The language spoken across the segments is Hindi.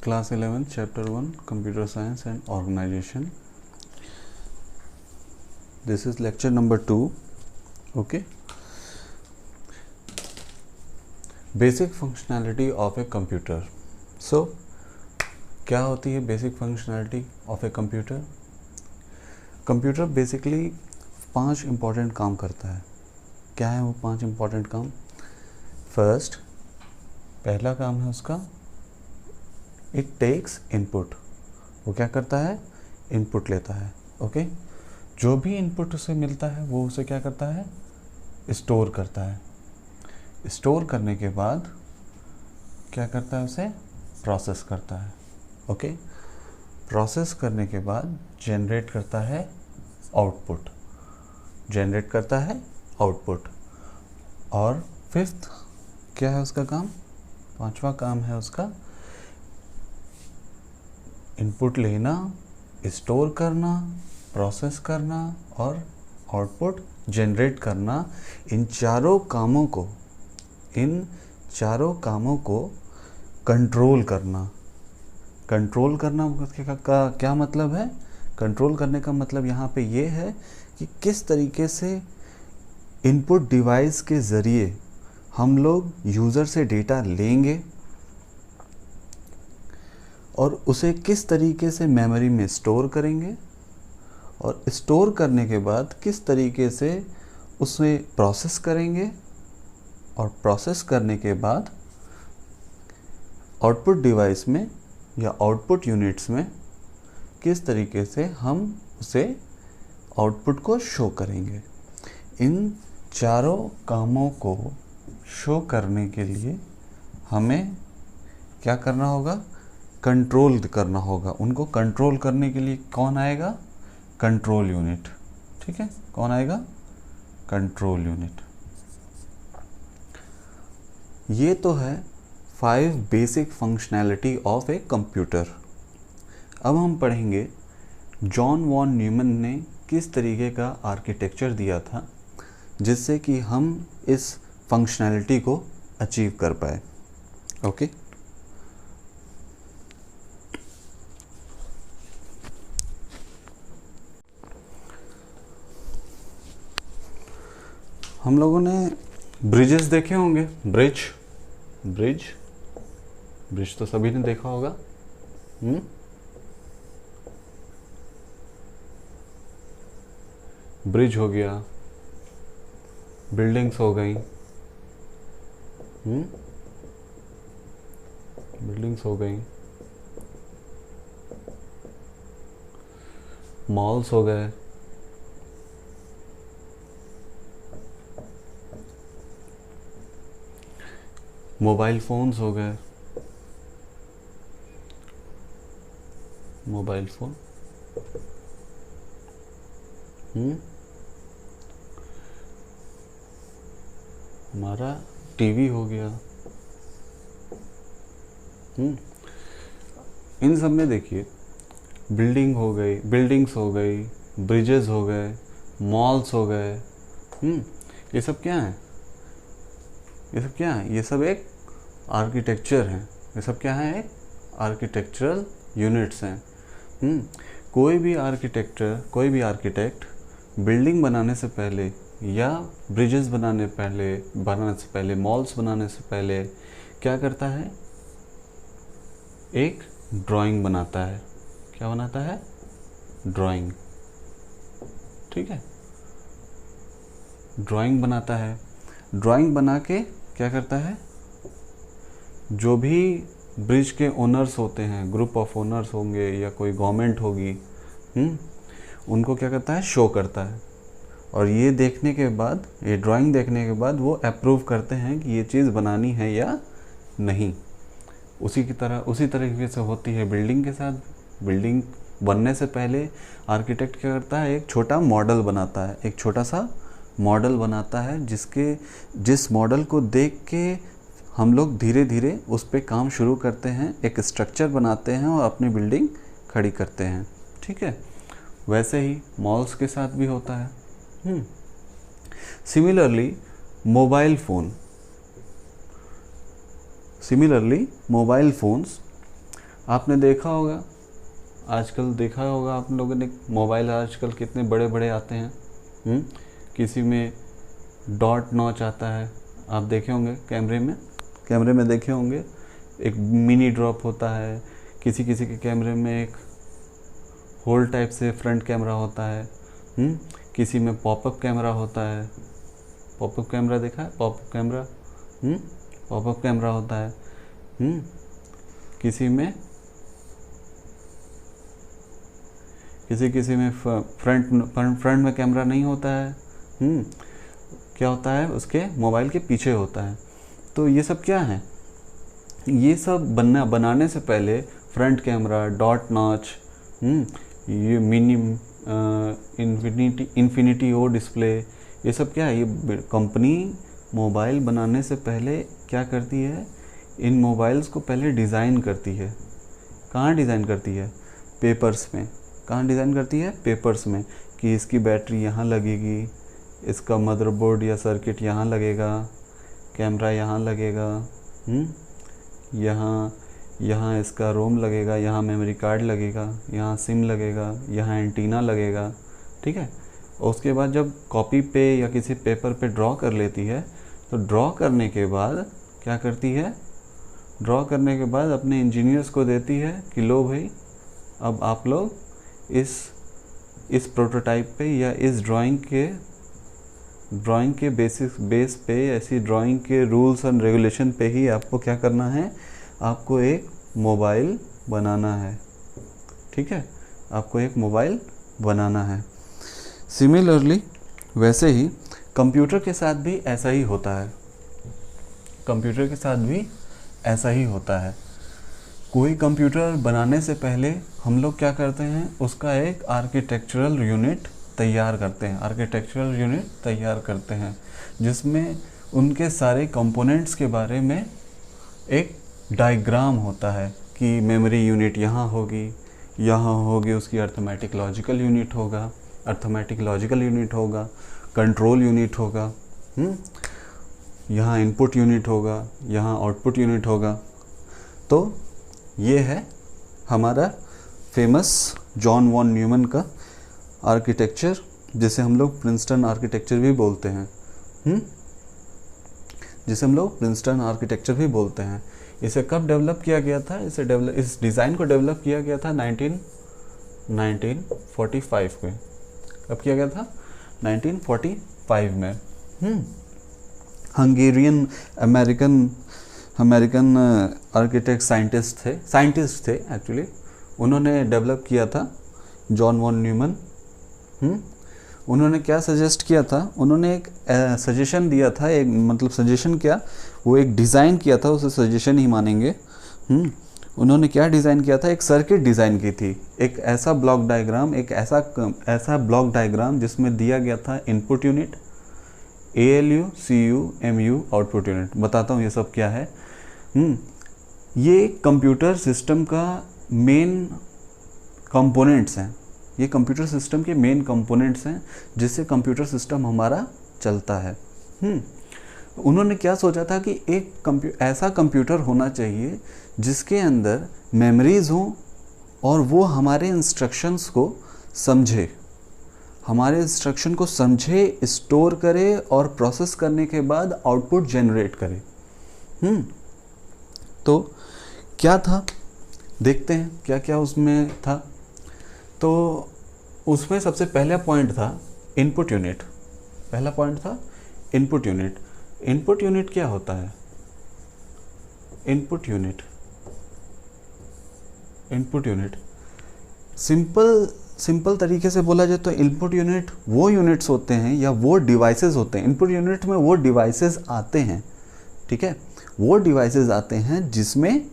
Class 11, Chapter 1, Computer Science and Organization. This is lecture number 2. Okay. Basic functionality of a computer. So, क्या होती है basic functionality of a computer? Computer basically 5 important काम करता है. क्या है वो 5 इम्पॉर्टेंट काम? फर्स्ट, पहला काम है उसका इट टेक्स इनपुट. वो क्या करता है? इनपुट लेता है. ओके. जो भी इनपुट उसे मिलता है वो उसे क्या करता है? स्टोर करता है. स्टोर करने के बाद क्या करता है? उसे प्रोसेस करता है. ओके. प्रोसेस करने के बाद जनरेट करता है आउटपुट. जनरेट करता है आउटपुट. और फिफ्थ क्या है उसका काम? 5वां काम है उसका इनपुट लेना, स्टोर करना, प्रोसेस करना और आउटपुट जनरेट करना. इन चारों कामों को कंट्रोल करना. कंट्रोल करना का क्या मतलब है? कंट्रोल करने का मतलब यहाँ पे ये है कि किस तरीके से इनपुट डिवाइस के ज़रिए हम लोग यूज़र से डेटा लेंगे और उसे किस तरीके से मेमोरी में स्टोर करेंगे और स्टोर करने के बाद किस तरीके से उसे प्रोसेस करेंगे और प्रोसेस करने के बाद आउटपुट डिवाइस में या आउटपुट यूनिट्स में किस तरीके से हम उसे आउटपुट को शो करेंगे. इन चारों कामों को शो करने के लिए हमें क्या करना होगा? कंट्रोल करना होगा. उनको कंट्रोल करने के लिए कौन आएगा? Control unit. ठीक है. कौन आएगा? Control unit. ये तो है 5 basic functionality of a computer. अब हम पढ़ेंगे जॉन वॉन न्यूमैन ने किस तरीके का आर्किटेक्चर दिया था जिससे कि हम इस फंक्शनैलिटी को अचीव कर पाए. ओके. हम लोगों ने ब्रिजेस देखे होंगे. ब्रिज तो सभी ने देखा होगा. ब्रिज हो गया, बिल्डिंग्स हो गई, बिल्डिंग्स हो गई, मॉल्स हो गए, मोबाइल फ़ोन्स हो गए. मोबाइल फ़ोन, हमारा टीवी हो गया. इन सब में देखिए बिल्डिंग्स हो गई, ब्रिजेस हो गए, मॉल्स हो गए. ये सब क्या है? ये सब एक आर्किटेक्चर है. ये सब क्या है? एक आर्किटेक्चरल यूनिट्स हैं. कोई भी आर्किटेक्ट बिल्डिंग बनाने से पहले या ब्रिजेस बनाने से पहले मॉल्स बनाने से पहले क्या करता है? एक ड्राइंग बनाता है. क्या बनाता है? ड्राइंग. ठीक है. ड्राइंग बनाता है. ड्राइंग बना के क्या करता है? जो भी ब्रिज के ओनर्स होते हैं, ग्रुप ऑफ ओनर्स होंगे या कोई गवर्नमेंट होगी, उनको क्या करता है? शो करता है. और ये देखने के बाद, ये ड्राइंग देखने के बाद वो अप्रूव करते हैं कि ये चीज़ बनानी है या नहीं. उसी तरीके से होती है बिल्डिंग के साथ. बिल्डिंग बनने से पहले आर्किटेक्ट क्या करता है? एक छोटा मॉडल बनाता है. एक छोटा सा मॉडल बनाता है जिस मॉडल को देख के हम लोग धीरे धीरे उस पर काम शुरू करते हैं, एक स्ट्रक्चर बनाते हैं और अपनी बिल्डिंग खड़ी करते हैं. ठीक है. वैसे ही मॉल्स के साथ भी होता है. सिमिलरली मोबाइल फ़ोन्स आपने देखा होगा, आजकल देखा होगा आप लोगों ने, मोबाइल आजकल कितने बड़े बड़े आते हैं। किसी में डॉट नॉच आता है, आप देखे होंगे कैमरे में देखे होंगे, एक मिनी ड्रॉप होता है, किसी किसी के कैमरे में एक होल टाइप से फ्रंट कैमरा होता है। किसी में पॉपअप कैमरा होता है, पॉपअप कैमरा देखा है, पॉपअप कैमरा, पॉपअप कैमरा होता है। किसी में फ्रंट में कैमरा नहीं होता है। क्या होता है, उसके मोबाइल के पीछे होता है। तो ये सब क्या है, ये सब बनाने से पहले फ्रंट कैमरा, डॉट नॉच, ये मिनी इन्फिनिटी ओ डिस्प्ले, ये सब क्या है, ये कंपनी मोबाइल बनाने से पहले क्या करती है, इन मोबाइल्स को पहले डिज़ाइन करती है। कहाँ डिज़ाइन करती है, पेपर्स में। कहाँ डिज़ाइन करती है, पेपर्स में, कि इसकी बैटरी यहाँ लगेगी, इसका मदरबोर्ड या सर्किट यहाँ लगेगा, कैमरा यहाँ लगेगा, यहाँ इसका रोम लगेगा, यहाँ मेमोरी कार्ड लगेगा, यहाँ सिम लगेगा, यहाँ एंटीना लगेगा, ठीक है। और उसके बाद जब कॉपी पे या किसी पेपर पे ड्रॉ कर लेती है, तो ड्रॉ करने के बाद क्या करती है, ड्रॉ करने के बाद अपने इंजीनियर्स को देती है कि लो भाई, अब आप लोग इस प्रोटोटाइप पे या इस ड्राइंग के बेस पे, ऐसी ड्राइंग के रूल्स एंड रेगुलेशन पे ही आपको क्या करना है, आपको एक मोबाइल बनाना है, ठीक है, आपको एक मोबाइल बनाना है। सिमिलरली वैसे ही कंप्यूटर के साथ भी ऐसा ही होता है, कंप्यूटर के साथ भी ऐसा ही होता है। कोई कंप्यूटर बनाने से पहले हम लोग क्या करते हैं, उसका एक आर्किटेक्चरल यूनिट तैयार करते हैं, जिसमें उनके सारे कंपोनेंट्स के बारे में एक डायग्राम होता है कि मेमोरी यूनिट यहाँ होगी, उसकी अर्थमेटिक लॉजिकल यूनिट होगा, कंट्रोल यूनिट होगा, यहाँ इनपुट यूनिट होगा, यहाँ आउटपुट यूनिट होगा। तो ये है हमारा फेमस जॉन वॉन न्यूमन का आर्किटेक्चर, जिसे हम लोग प्रिंसटन आर्किटेक्चर भी बोलते हैं। इसे कब डेवलप किया गया था, इस डिज़ाइन को डेवलप किया गया था 1945 में। कब किया गया था, 1945 में। हंगेरियन अमेरिकन आर्किटेक्ट साइंटिस्ट थे एक्चुअली, उन्होंने डेवलप किया था, जॉन वॉन न्यूमन। उन्होंने क्या सजेस्ट किया था, उन्होंने एक सजेशन दिया था, एक मतलब सजेशन क्या, वो एक डिज़ाइन किया था, उसे सजेशन ही मानेंगे। उन्होंने क्या डिज़ाइन किया था, एक सर्किट डिज़ाइन की थी, एक ऐसा ब्लॉक डायग्राम जिसमें दिया गया था input unit, ALU, CU, MU, output unit. बताता हूँ ये सब क्या है। ये कंप्यूटर सिस्टम का मेन कंपोनेंट्स हैं, ये कंप्यूटर सिस्टम के मेन कंपोनेंट्स हैं, जिससे कंप्यूटर सिस्टम हमारा चलता है। उन्होंने क्या सोचा था कि एक ऐसा कंप्यूटर होना चाहिए जिसके अंदर मेमोरीज हों और वो हमारे इंस्ट्रक्शंस को समझे, स्टोर करे और प्रोसेस करने के बाद आउटपुट जनरेट करे। तो क्या था, देखते हैं क्या क्या उसमें था। तो उसमें सबसे पहला पॉइंट था इनपुट यूनिट। इनपुट यूनिट क्या होता है, इनपुट यूनिट सिंपल तरीके से बोला जाए तो इनपुट यूनिट वो यूनिट्स होते हैं या वो डिवाइसेस होते हैं। इनपुट यूनिट में वो डिवाइसेस आते हैं, ठीक है, वो डिवाइसेस आते हैं जिसमें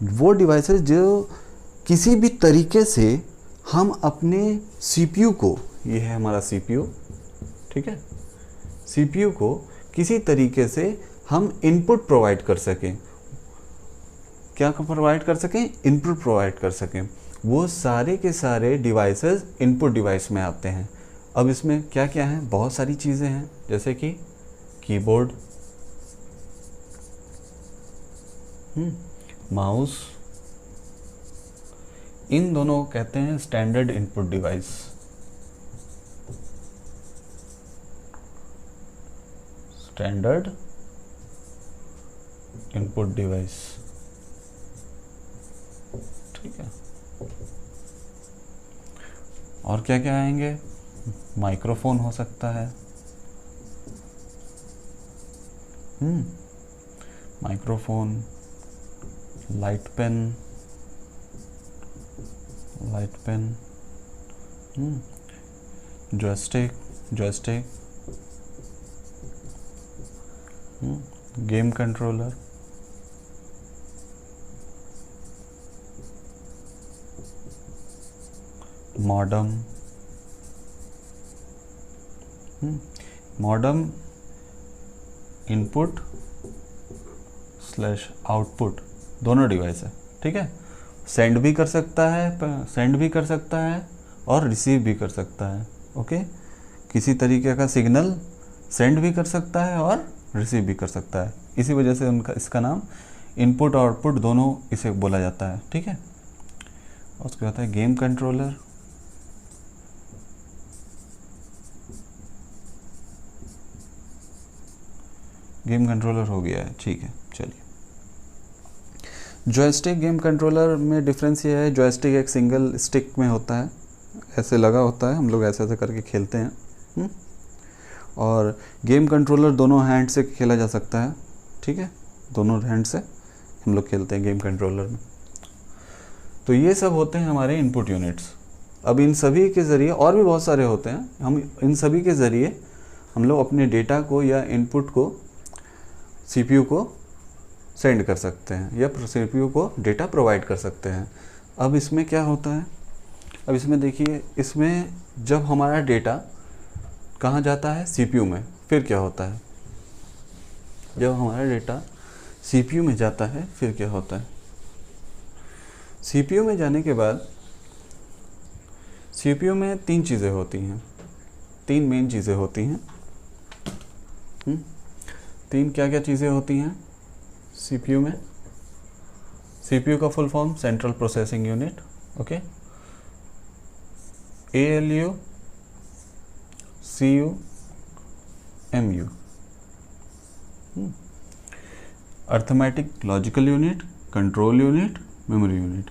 वो डिवाइसेस जो किसी भी तरीके से हम अपने CPU को, ये है हमारा CPU, ठीक है, CPU को किसी तरीके से हम इनपुट प्रोवाइड कर सकें। क्या प्रोवाइड कर सकें, इनपुट प्रोवाइड कर सकें। वो सारे के सारे डिवाइसेस इनपुट डिवाइस में आते हैं। अब इसमें क्या क्या है, बहुत सारी चीज़ें हैं, जैसे कि कीबोर्ड, माउस, इन दोनों को कहते हैं standard input device. Standard input device, ठीक है। और क्या क्या आएंगे? माइक्रोफोन हो सकता है, microphone, light pen, joystick, game controller, modem, modem input / output दोनों डिवाइस है, ठीक है। सेंड भी कर सकता है और रिसीव भी कर सकता है, ओके। किसी तरीके का सिग्नल सेंड भी कर सकता है और रिसीव भी कर सकता है, इसी वजह से इसका नाम इनपुट और आउटपुट दोनों इसे बोला जाता है, ठीक है। उसके बाद है गेम कंट्रोलर, गेम कंट्रोलर हो गया है, ठीक है। चलिए, जॉयस्टिक गेम कंट्रोलर में डिफरेंस ये है, जॉयस्टिक एक सिंगल स्टिक में होता है, ऐसे लगा होता है, हम लोग ऐसे ऐसे करके खेलते हैं। और गेम कंट्रोलर दोनों हैंड से खेला जा सकता है, ठीक है, दोनों हैंड से हम लोग खेलते हैं गेम कंट्रोलर में। तो ये सब होते हैं हमारे इनपुट यूनिट्स। अब इन सभी के ज़रिए, और भी बहुत सारे होते हैं, हम इन सभी के ज़रिए हम लोग अपने डेटा को या इनपुट को सीपीयू को सेंड कर सकते हैं या सीपीयू को डेटा प्रोवाइड कर सकते हैं। अब इसमें क्या होता है, अब इसमें देखिए, इसमें जब हमारा डेटा कहाँ जाता है? सीपीयू में। फिर क्या होता है? जब हमारा डेटा सीपीयू में जाता है फिर क्या होता है? सीपीयू में जाने के बाद सीपीयू में 3 चीज़ें होती हैं, 3 मेन चीज़ें होती हैं। 3 क्या क्या चीज़ें होती हैं सीपीयू में? सीपीयू का full form central processing unit, okay, ALU, CU, MU, arithmetic logical unit, control unit, memory unit.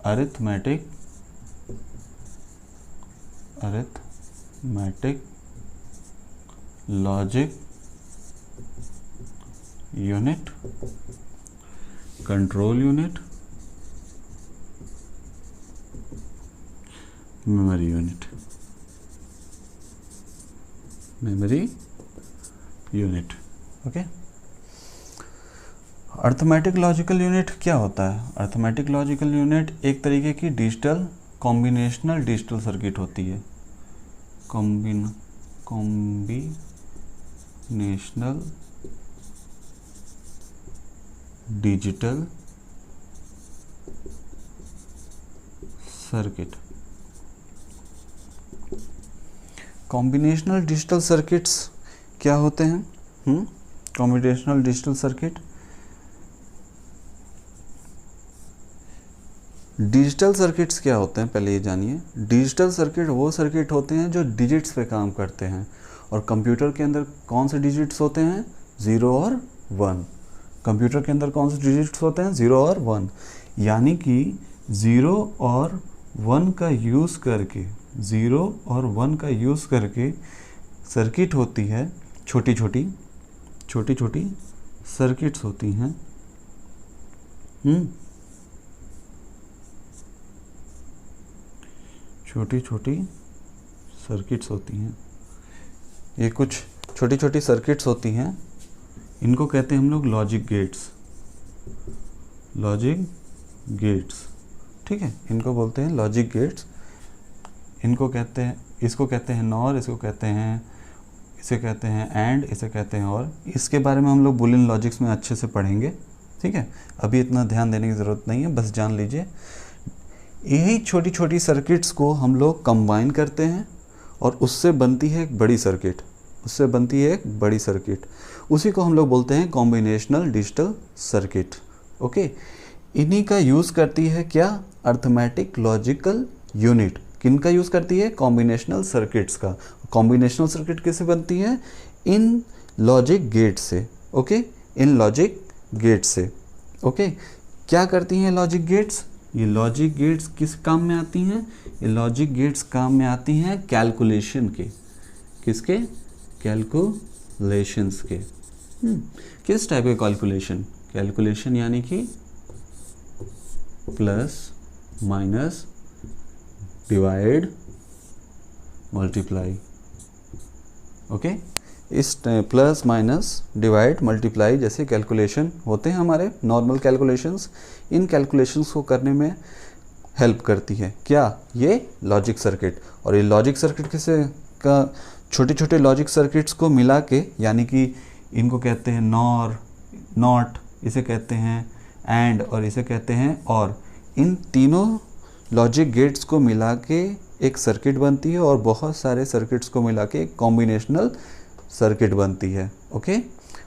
Arithmetic logic unit, control unit, memory unit. Okay. Arithmetic logical unit क्या होता है? अर्थमेटिक लॉजिकल यूनिट एक तरीके की डिजिटल कॉम्बिनेशनल डिजिटल सर्किट होती है। Combinational digital circuit. Combinational digital circuits क्या होते हैं? Combinational digital circuit, digital circuits क्या होते हैं पहले ये जानिए। डिजिटल सर्किट वो सर्किट होते हैं जो डिजिट्स पे काम करते हैं, और कंप्यूटर के अंदर कौन से डिजिट्स होते हैं? 0 और 1। कंप्यूटर के अंदर कौन से डिजिट्स होते हैं? 0 और 1। यानी कि 0 और 1 का यूज़ करके, 0 और 1 का यूज़ करके सर्किट होती है, छोटी छोटी सर्किट्स होती हैं। छोटी सर्किट्स होती हैं। ये कुछ छोटी सर्किट्स होती हैं, इनको कहते हैं हम लोग लॉजिक गेट्स। ठीक है, इनको बोलते हैं लॉजिक गेट्स। इसको कहते हैं नॉर, इसे कहते हैं एंड, इसे कहते हैं और। इसके बारे में हम लोग बुलियन लॉजिक्स में अच्छे से पढ़ेंगे। ठीक है, अभी इतना ध्यान देने की ज़रूरत नहीं है, बस जान लीजिए यही छोटी सर्किट्स को हम लोग कंबाइन करते हैं और उससे बनती है एक बड़ी सर्किट। उसी को हम लोग बोलते हैं कॉम्बिनेशनल डिजिटल सर्किट। ओके, इन्हीं का यूज़ करती है क्या, अर्थमेटिक लॉजिकल यूनिट। किन का यूज़ करती है, कॉम्बिनेशनल सर्किट्स का। कॉम्बिनेशनल सर्किट किससे बनती है, इन लॉजिक गेट से, ओके, इन लॉजिक गेट से, ओके। क्या करती हैं लॉजिक गेट्स, ये लॉजिक गेट्स किस काम में आती हैं, ये लॉजिक गेट्स काम में आती हैं कैलकुलेशन के, किसके, कैलकुलेशंस के। किस टाइप के कैलकुलेशन, कैलकुलेशन यानी कि plus minus divide multiply, okay. इस प्लस माइनस डिवाइड मल्टीप्लाई जैसे कैलकुलेशन होते हैं हमारे नॉर्मल कैलकुलेशंस, इन कैलकुलेशंस को करने में हेल्प करती है क्या, ये लॉजिक सर्किट। और ये लॉजिक सर्किट किसे का, छोटे छोटे लॉजिक सर्किट्स को मिला के, यानी कि इनको कहते हैं नॉर, नॉट, इसे कहते हैं एंड, और इसे कहते हैं और, इन तीनों लॉजिक गेट्स को मिला के एक सर्किट बनती है और बहुत सारे सर्किट्स को मिला के एक कॉम्बिनेशनल सर्किट बनती है, ओके।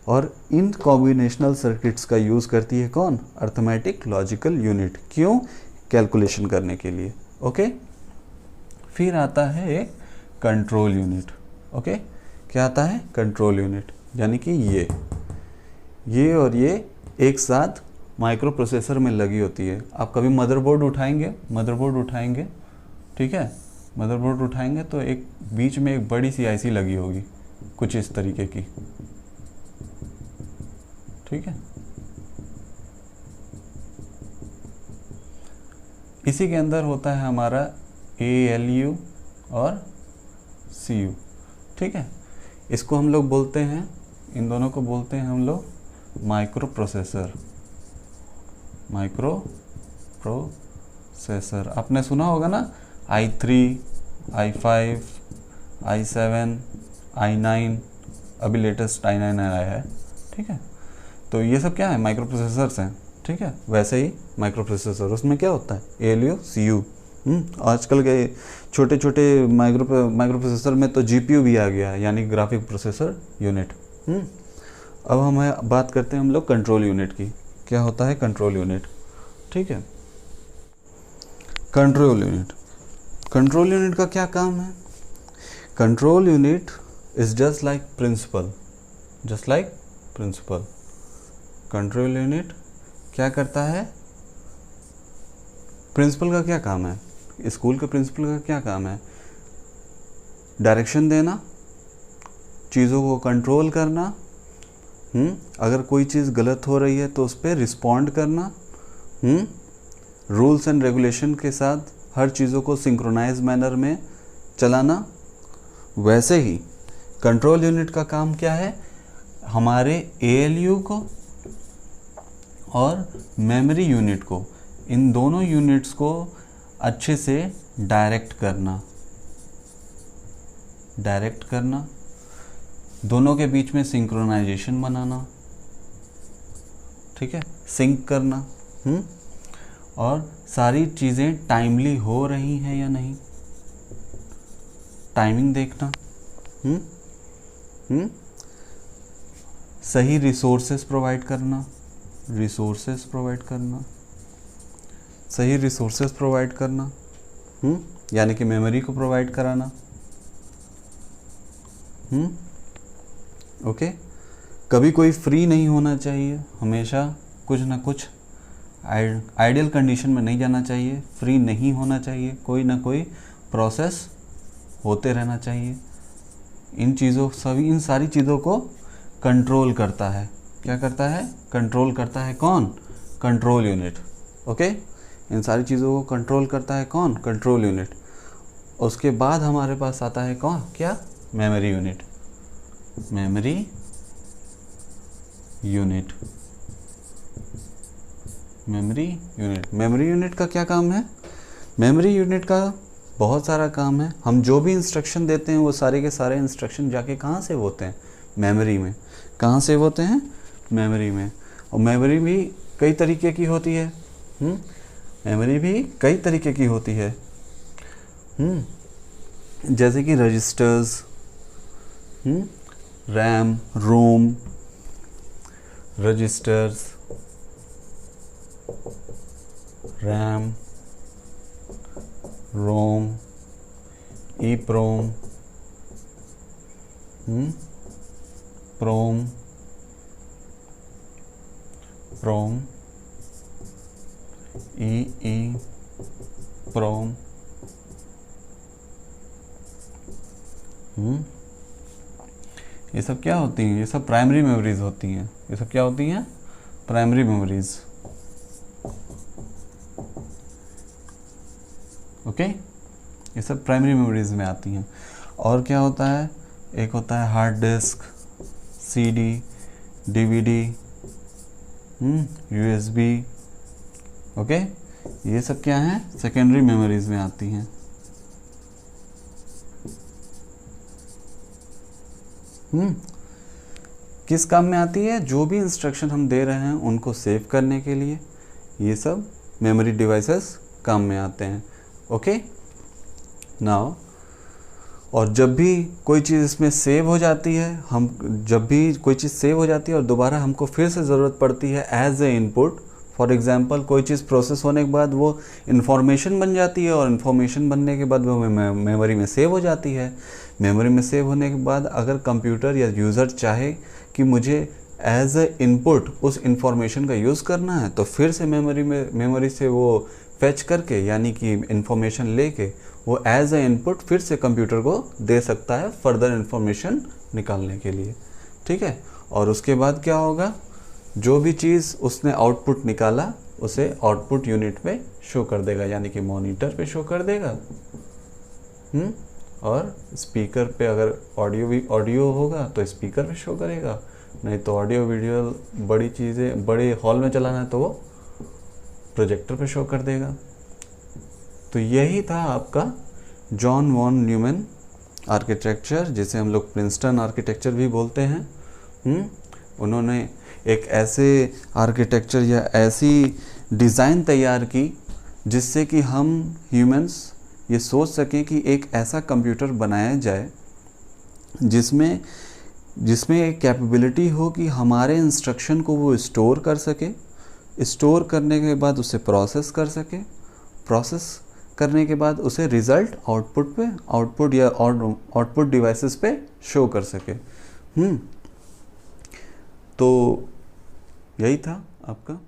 और इन कॉम्बिनेशनल सर्किट्स का यूज़ करती है कौन, अर्थमेटिक लॉजिकल यूनिट, क्यों, कैलकुलेशन करने के लिए, ओके। फिर आता है एक कंट्रोल यूनिट, ओके। क्या आता है, कंट्रोल यूनिट, यानी कि ये और ये एक साथ माइक्रो प्रोसेसर में लगी होती है। आप कभी मदरबोर्ड उठाएंगे, ठीक है, मदरबोर्ड उठाएंगे तो एक बीच में एक बड़ी सी आईसी लगी होगी कुछ इस तरीके की, ठीक है। इसी के अंदर होता है हमारा ALU और CU, ठीक है। इसको हम लोग बोलते हैं, इन दोनों को बोलते हैं हम लोग माइक्रो प्रोसेसर, माइक्रो प्रोसेसर। आपने सुना होगा ना, i3, i5, i7, i9, अभी लेटेस्ट i9 आया है, ठीक है। तो ये सब क्या है, माइक्रो प्रोसेसर्स हैं, ठीक है। वैसे ही माइक्रो प्रोसेसर, उसमें क्या होता है, ALU CU। आजकल के छोटे छोटे माइक्रो प्रोसेसर में तो GPU भी आ गया है, यानी ग्राफिक प्रोसेसर यूनिट। अब हम बात करते हैं हम लोग कंट्रोल यूनिट की। क्या होता है कंट्रोल यूनिट, ठीक है। कंट्रोल यूनिट का क्या काम है, control unit is just like principal, control unit क्या करता है, प्रिंसिपल का क्या काम है, स्कूल के प्रिंसिपल का क्या काम है, डायरेक्शन देना, चीज़ों को कंट्रोल करना, अगर कोई चीज़ गलत हो रही है तो उस पर रिस्पॉन्ड करना, रूल्स एंड रेगुलेशन के साथ हर चीज़ों को सिंक्रोनाइज मैनर में चलाना। वैसे ही कंट्रोल यूनिट का काम क्या है, हमारे ALU को और मेमोरी यूनिट को, इन दोनों यूनिट्स को अच्छे से डायरेक्ट करना, दोनों के बीच में सिंक्रोनाइजेशन बनाना, ठीक है, सिंक करना, और सारी चीज़ें टाइमली हो रही हैं या नहीं, टाइमिंग देखना, सही रिसोर्सेस प्रोवाइड करना, यानी कि मेमोरी को प्रोवाइड कराना, ओके। कभी कोई फ्री नहीं होना चाहिए, हमेशा कुछ ना कुछ आइडियल कंडीशन में नहीं जाना चाहिए, फ्री नहीं होना चाहिए, कोई ना कोई प्रोसेस होते रहना चाहिए। इन सारी चीज़ों को कंट्रोल करता है, क्या करता है, कंट्रोल करता है कौन, कंट्रोल यूनिट, ओके। इन सारी चीज़ों को कंट्रोल करता है कौन, कंट्रोल यूनिट। उसके बाद हमारे पास आता है कौन, क्या, मेमोरी यूनिट। मेमोरी यूनिट का क्या काम है, मेमोरी यूनिट का बहुत सारा काम है। हम जो भी इंस्ट्रक्शन देते हैं वो सारे के सारे इंस्ट्रक्शन जाके कहाँ सेव होते हैं, मेमोरी में। कहाँ सेव होते हैं, मेमोरी में। और मेमोरी भी कई तरीके की होती है, जैसे कि रजिस्टर्स, रैम, रोम, रजिस्टर्स, रैम, रोम, EEPROM, प्रोम, EEPROM, ये सब क्या होती हैं? ये सब प्राइमरी मेमोरीज होती हैं। ये सब क्या होती हैं? Primary memories. ओके, ये सब प्राइमरी मेमोरीज में आती हैं। और क्या होता है? एक होता है hard disk, CD, DVD, USB। Okay, ये सब क्या है? सेकेंडरी मेमोरीज में आती हैं। किस काम में आती है? जो भी इंस्ट्रक्शन हम दे रहे हैं उनको सेव करने के लिए ये सब मेमोरी डिवाइसेस काम में आते हैं। ओके, नाउ और जब भी कोई चीज़ इसमें सेव हो जाती है, जब भी कोई चीज़ सेव हो जाती है और दोबारा हमको फिर से ज़रूरत पड़ती है as a input, for example कोई चीज़ प्रोसेस होने के बाद वो इन्फॉर्मेशन बन जाती है और इन्फॉर्मेशन बनने के बाद वो मेमोरी में सेव हो जाती है। मेमोरी में सेव होने के बाद अगर कंप्यूटर या यूज़र चाहे कि मुझे एज ए इनपुट उस इन्फॉर्मेशन का यूज़ करना है, तो फिर से मेमोरी से वो फैच करके यानी कि इन्फॉर्मेशन लेके वो एज ए इनपुट फिर से कंप्यूटर को दे सकता है फर्दर इन्फॉर्मेशन निकालने के लिए। ठीक है, और उसके बाद क्या होगा? जो भी चीज़ उसने आउटपुट निकाला उसे आउटपुट यूनिट पे शो कर देगा, यानी कि मॉनिटर पे शो कर देगा। और स्पीकर पे अगर ऑडियो होगा तो स्पीकर पे शो करेगा, नहीं तो ऑडियो वीडियो बड़ी चीज़ें बड़े हॉल में चलाना है तो वो प्रोजेक्टर पे शो कर देगा। तो यही था आपका जॉन वॉन न्यूमैन आर्किटेक्चर, जिसे हम लोग प्रिंसटन आर्किटेक्चर भी बोलते हैं। उन्होंने एक ऐसे आर्किटेक्चर या ऐसी डिज़ाइन तैयार की जिससे कि हम ह्यूमंस ये सोच सकें कि एक ऐसा कंप्यूटर बनाया जाए जिसमें एक कैपेबिलिटी हो कि हमारे इंस्ट्रक्शन को वो स्टोर कर सके, स्टोर करने के बाद उसे प्रोसेस कर सके, प्रोसेस करने के बाद उसे रिज़ल्ट आउटपुट डिवाइसेस पे शो कर सके। तो यही था आपका